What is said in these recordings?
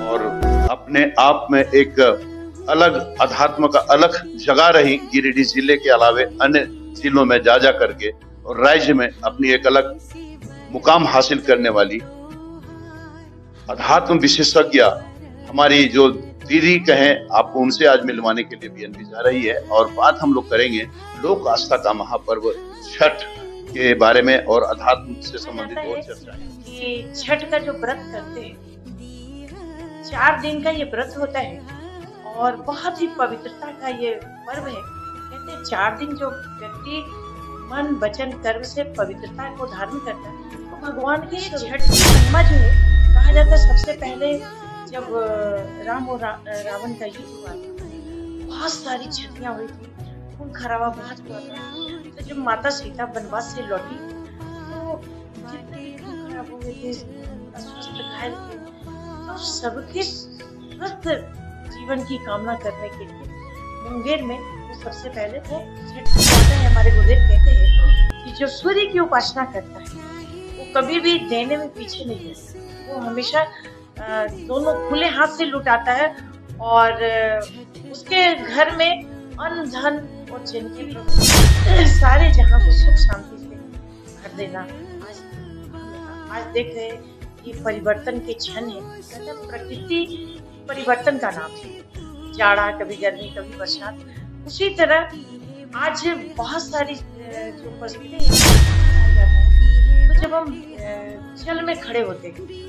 और अपने आप में एक अलग अध्यात्म का अलग जगह रही गिरिडीह जिले के अलावे अन्य जिलों में जा करके और राज्य में अपनी एक अलग मुकाम हासिल करने वाली अध्यात्म विशेषज्ञ हमारी जो दीदी कहें, आपको उनसे आज मिलवाने के लिए बीएनबी जा रही है और बात हम लोग करेंगे लोक आस्था का महापर्व छठ के बारे में और अध्यात्म से संबंधित और चर्चा कि छठ का जो व्रत करते हैं 4 दिन का ये व्रत होता है और बहुत ही पवित्रता का ये पर्व है। कहते हैं 4 दिन जो व्यक्ति मन वचन कर्म से पवित्रता को धारण करता है तो भगवान की छठ की महिमा जो है, कहा जाता है सबसे पहले जब राम और रावण का युद्ध हुआ था, बहुत सारी क्षतियां हुई थी, खून खराबा बहुत हुआ था। तो जब माता सीता वनवास से लौटी तो जितने भी खून खराब हुए थे, अस्वस्थ घायल थे, तो सबके स्वस्थ जीवन की कामना करने के लिए मुंगेर में वो सबसे पहले वो छठ जाता है। हमारे गुरुदेव कहते हैं कि जो सूर्य की उपासना करता है वो कभी भी देने में पीछे नहीं रहता, वो हमेशा दोनों खुले हाथ से लुटाता है और उसके घर में अन्न धन और जन के सारे जहां को सुख शांति से भर देना। आज देख रहे हैं ये परिवर्तन के क्षण है, मतलब प्रकृति परिवर्तन का नाम है, जाड़ा कभी गर्मी कभी बरसात। उसी तरह आज बहुत सारी जो परिस्थिति है, तो जब हम जल में खड़े होते हैं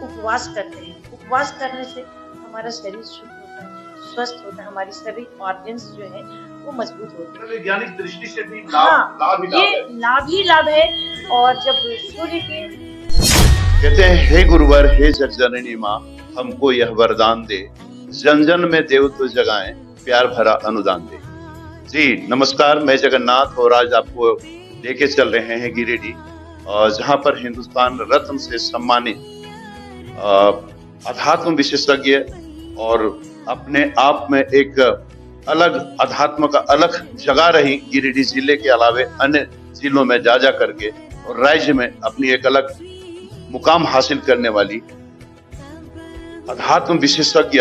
उपवास करते हैं, उपवास करने से हमारा शरीर शुद्ध होता है, स्वस्थ होता है, हमारी सभी ऑर्गन्स जो है वो मजबूत होते हैं। वैज्ञानिक दृष्टि से भी लाभ ही लाभ है। और जब सूर्य के कहते हैं, हे गुरुवर हे जगजननी माँ, हमको यह वरदान दे, जन जन में देवत्व जगाएं, प्यार भरा अनुदान दे। जी नमस्कार, मैं जगन्नाथ और आज आपको लेके चल रहे हैं गिरिडीह, जहां पर हिंदुस्तान रत्न से सम्मानित अध्यात्म विशेषज्ञ और अपने आप में एक अलग अध्यात्म का अलग जगह रही गिरिडीह जिले के अलावे अन्य जिलों में जा करके और राज्य में अपनी एक अलग मुकाम हासिल करने वाली अध्यात्म विशेषज्ञ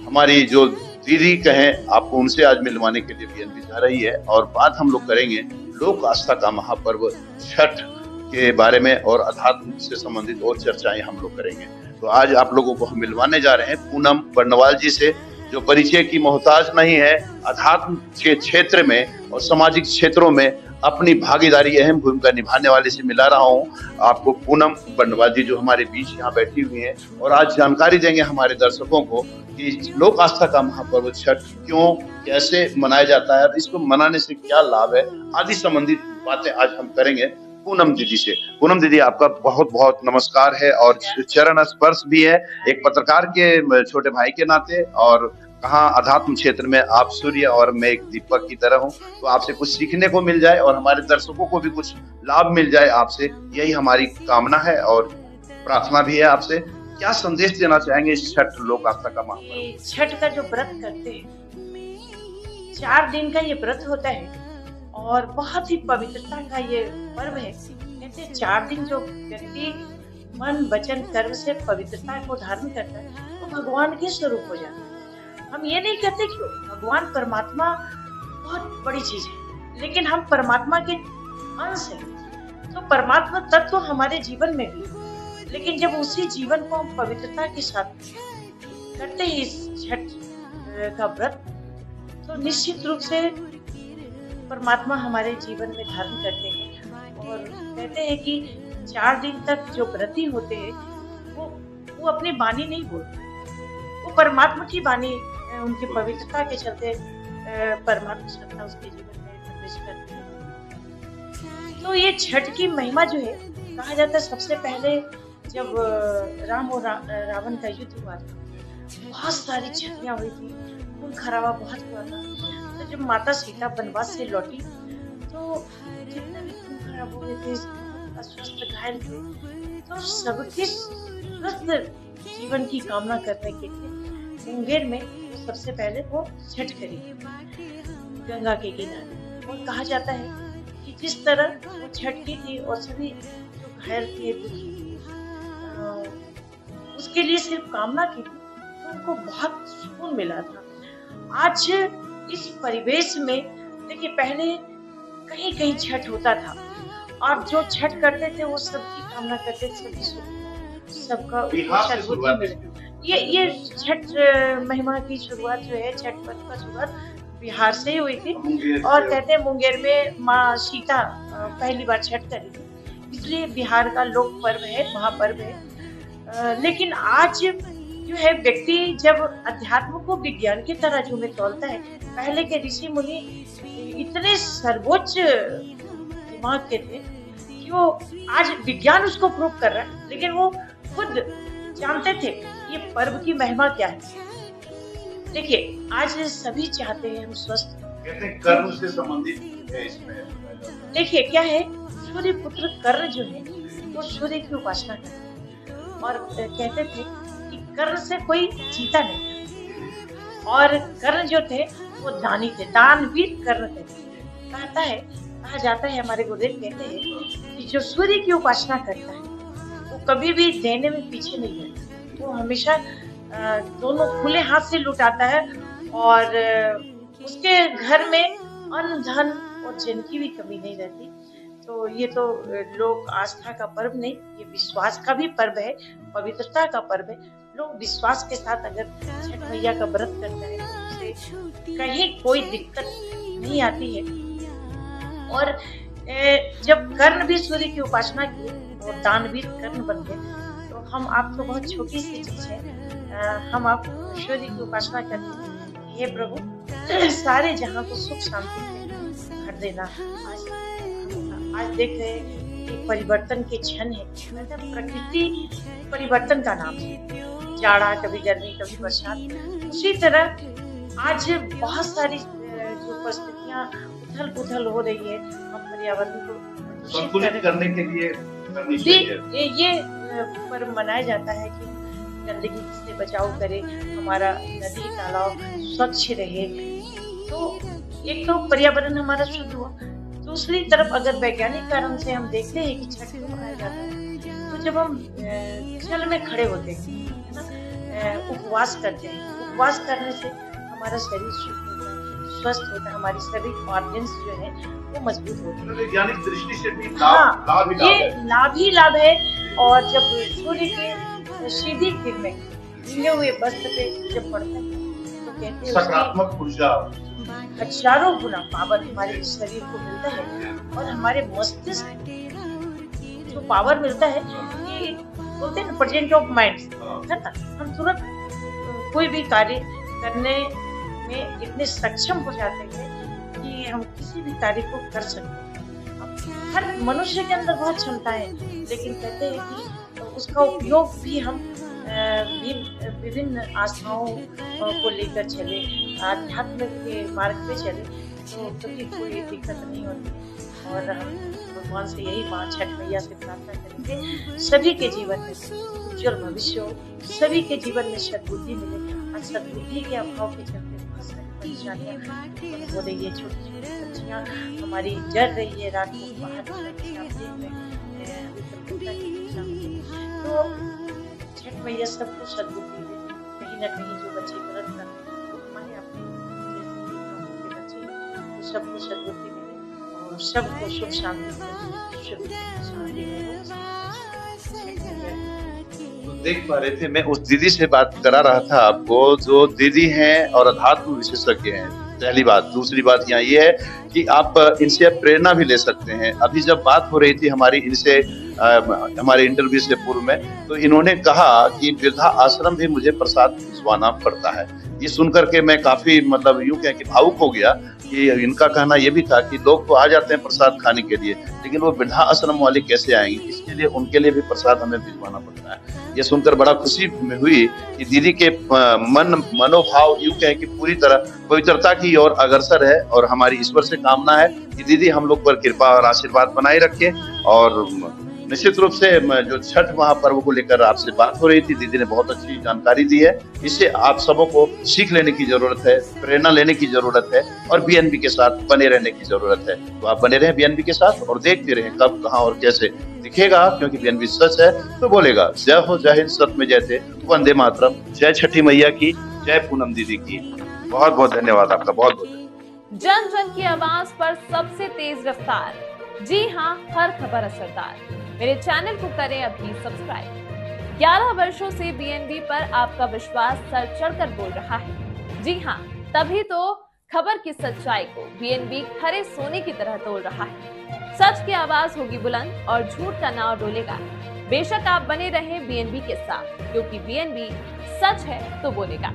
हमारी जो दीदी कहें, आपको उनसे आज मिलवाने के लिए बीएनबी जा रही है और बात हम लोग करेंगे लोक आस्था का महापर्व छठ के बारे में और अध्यात्म से संबंधित और चर्चाएं हम लोग करेंगे। तो आज आप लोगों को हम मिलवाने जा रहे हैं पूनम बर्नवाल जी से, जो परिचय की मोहताज नहीं है, अध्यात्म के क्षेत्र में और सामाजिक क्षेत्रों में अपनी भागीदारी अहम भूमिका निभाने वाले से मिला रहा हूँ आपको पूनम बर्नवाल जी, जो हमारे बीच यहाँ बैठी हुई हैं और आज जानकारी देंगे हमारे दर्शकों को कि लोक आस्था का महापर्व छठ क्यों कैसे मनाया जाता है, इसको मनाने से क्या लाभ है, आदि संबंधित बातें आज हम करेंगे पूनम दीदी से। पूनम दीदी, आपका बहुत बहुत नमस्कार है और चरण स्पर्श भी है एक पत्रकार के छोटे भाई के नाते, और कहाँ अध्यात्म क्षेत्र में आप सूर्य और मैं एक दीपक की तरह हूँ, तो आपसे कुछ सीखने को मिल जाए और हमारे दर्शकों को भी कुछ लाभ मिल जाए आपसे, यही हमारी कामना है और प्रार्थना भी है आपसे। क्या संदेश देना चाहेंगे इस छठ लोक आस्था का महापर्व? छठ का जो व्रत करते हैं 4 दिन का ये व्रत होता है और बहुत ही पवित्रता का ये पर्व है। कहते हैं 4 दिन जो व्यक्ति मन वचन कर्म से पवित्रता को धारण करता है तो भगवान के स्वरूप हो जाता है। हम ये नहीं कहते कि भगवान परमात्मा बहुत बड़ी चीज है, लेकिन हम परमात्मा के अंश हैं, तो परमात्मा तत्व तो हमारे जीवन में भी, लेकिन जब उसी जीवन को हम पवित्रता के साथ करते हैं इस छठ का व्रत, तो निश्चित रूप से परमात्मा हमारे जीवन में धारण करते हैं। और कहते हैं कि 4 दिन तक जो व्रती होते हैं वो अपनी वाणी नहीं बोलते, वो परमात्मा की वाणी उनकी पवित्रता के चलते परमात्मा सत्ता उसके जीवन में प्रवेश करती है। तो ये छठ की महिमा जो है, कहा जाता है सबसे पहले जब राम और रावण का युद्ध हुआ था, बहुत सारी क्षतियां हुई थी, खून खराबा बहुत हुआ था। तो जब माता सीता वनवास से लौटी तो जितने भी खून खराब हुए थे, अस्वस्थ घायल थे, तो सबके स्वस्थ जीवन की कामना करने के लिए मुंगेर में सबसे पहले वो छठ करी गंगा के किनारे। और कहा जाता है कि जिस तरह वो झटकी थी और सभी जो घायल थे, दुखी उसके लिए सिर्फ कामना की थी, तो उनको बहुत सुकून मिला था। आज इस परिवेश में देखिए, पहले कहीं-कहीं छठ होता था और जो छठ करते थे वो सबकी कामना करते थे, सबका सद्बुद्धि मिले। ये छठ महिमा की शुरुआत जो है, छठ पर्व का शुरुआत बिहार से ही हुई थी और कहते हैं मुंगेर में माँ सीता पहली बार छठ करी थी, इसलिए बिहार का लोक पर्व है, महापर्व है। लेकिन आज जो है व्यक्ति जब अध्यात्म को विज्ञान की तरह जो में तोलता है, पहले के ऋषि मुनि इतने सर्वोच्च दिमाग के थे कि वो आज विज्ञान उसको प्रूव कर रहा है, लेकिन वो खुद जानते थे ये पर्व की महिमा क्या है। देखिए, आज सभी चाहते हैं हम स्वस्थ, कहते हैं कर्म से संबंधित है इसमें। देखिए क्या है, सूर्य पुत्र कर्ण जो है वो सूर्य की उपासना करते हैं और कहते थे कि कर्ण से कोई जीता नहीं, और कर्ण जो थे वो दानी थे, दानवीर कर्ण थे। कहा जाता है, हमारे गुरुदेव कहते हैं कि जो सूर्य की उपासना करता है वो कभी भी देने में पीछे नहीं रहता, वो हमेशा दोनों खुले हाथ से लुटाता है और उसके घर में अन्न धन और जन की भी कमी नहीं रहती। तो ये तो लोक आस्था का पर्व नहीं, ये विश्वास का भी पर्व है, पवित्रता का पर्व है। लोग विश्वास के साथ अगर छठ मैया का व्रत करते हैं तो उसे कहीं कोई दिक्कत नहीं आती है। और जब कर्ण भी सूर्य की उपासना किए और दानवीर कर्ण बन गए, तो हम आप तो बहुत छोटी सी चीज है, हम आप सूर्य की उपासना करते हैं, हे प्रभु सारे जहां को सुख शांति भर देना। आज देख रहे हैं कि परिवर्तन के क्षण है, मतलब प्रकृति परिवर्तन का नाम है, जाड़ा कभी गर्मी कभी बरसात। उसी तरह आज बहुत सारी जो परिस्थितियां उथल पुथल हो रही है, हम पर्यावरण को संतुलित करने के लिए करनी चाहिए। ये पर्व मनाया जाता है कि गंदगी से बचाव करे, हमारा नदी तालाब स्वच्छ रहे। तो एक तो पर्यावरण हमारा शुद्ध हुआ, दूसरी तरफ अगर वैज्ञानिक कारण से हम देखते हैं कि छठ क्यों मनाया जाता है, तो जब हम जल में खड़े होते हैं, उपवास करते हैं, उपवास करने से हमारा शरीर शुद्ध होता है, स्वस्थ होता है, हमारी सभी ऑर्गन्स जो है वो मजबूत होते हैं। वैज्ञानिक दृष्टि से भी ये लाभ ही लाभ है। और जब सूर्य के सीधी किरणें भीगे हुए वस्त्र पे जब पड़ते हैं तो कहते हैं सकारात्मक ऊर्जा हजारों गुना पावर हमारे शरीर को मिलता है और हमारे मस्तिष्क जो पावर मिलता है, कि बोलते हैं प्रेजेंट ऑफ माइंड, है ना, हम तुरंत कोई भी कार्य करने में इतने सक्षम हो जाते हैं कि हम किसी भी कार्य को कर सकते हैं। हर मनुष्य के अंदर बहुत क्षमताएं हैं, लेकिन कहते हैं कि उसका उपयोग भी हम विभिन्न आस्थाओं को लेकर चले, आध्यात्म के मार्ग पे चले, तो कभी कोई दिक्कत नहीं होती। और हम भगवान से यही माँ छठ मैया से प्रार्थना करेंगे सभी के जीवन में उज्जवल भविष्य हो, सभी के जीवन में सद्बुद्धि मिले। और सद्बुद्धि के अभाव के चलते बहुत सारी परेशानियां हो रही है, छोटी छोटी बच्चियां हमारी जल रही है, रात को बाहर तो छठ मैया सबको सद्बुद्धि दे। कहीं ना कहीं जो बच्चे गलत करते हैं तो हमारे अपने बच्चे तो सबको सद्बुद्धि मिले और सबको सुख शांति देख पा रहे थे। मैं उस दीदी से बात करा रहा था आपको, जो दीदी हैं और अध्यात्म विशेषज्ञ हैं, पहली बात। दूसरी बात यहाँ ये है कि आप इनसे प्रेरणा भी ले सकते हैं। अभी जब बात हो रही थी हमारी इनसे हमारे इंटरव्यू से पूर्व में, तो इन्होंने कहा कि वृद्धा आश्रम भी मुझे प्रसाद भिजवाना पड़ता है। ये सुनकर के मैं काफी मतलब यूं कह कि भावुक हो गया कि इनका कहना ये भी था कि लोग तो आ जाते हैं प्रसाद खाने के लिए, लेकिन वो वृद्धा आश्रम वाले कैसे आएंगे, इसके लिए उनके लिए भी प्रसाद हमें भिजवाना पड़ता है। ये सुनकर बड़ा खुशी हुई कि दीदी के मनोभाव यूं कह कि पूरी तरह पवित्रता की ओर अग्रसर है। और हमारी ईश्वर से कामना है कि दीदी हम लोग पर कृपा और आशीर्वाद बनाए रखे और निश्चित रूप से जो छठ महापर्व को लेकर आपसे बात हो रही थी, दीदी ने बहुत अच्छी जानकारी दी है। इससे आप सबों को सीख लेने की जरूरत है, प्रेरणा लेने की जरूरत है और बीएनबी के साथ बने रहने की जरूरत है। तो आप बने रहें बीएनबी के साथ और देखते रहें कब, कहां और कैसे दिखेगा, क्योंकि बीएनबी सच है तो बोलेगा। जय हो, जय हिंद, सत में जय थे, वंदे मातरम। जय छठी मैया की, जय पूनम दीदी की। बहुत बहुत धन्यवाद आपका, बहुत बहुत। जन जन की आवाज पर सबसे तेज रफ्तार, जी हाँ, हर खबर असरदार। मेरे चैनल को करें अभी सब्सक्राइब। 11 वर्षों से बीएनबी पर आपका विश्वास सर चढ़कर बोल रहा है। जी हाँ, तभी तो खबर की सच्चाई को बीएनबी खरे सोने की तरह तोल रहा है। सच की आवाज होगी बुलंद और झूठ का नाव डोलेगा। बेशक आप बने रहें बीएनबी के साथ, क्योंकि बीएनबी सच है तो बोलेगा।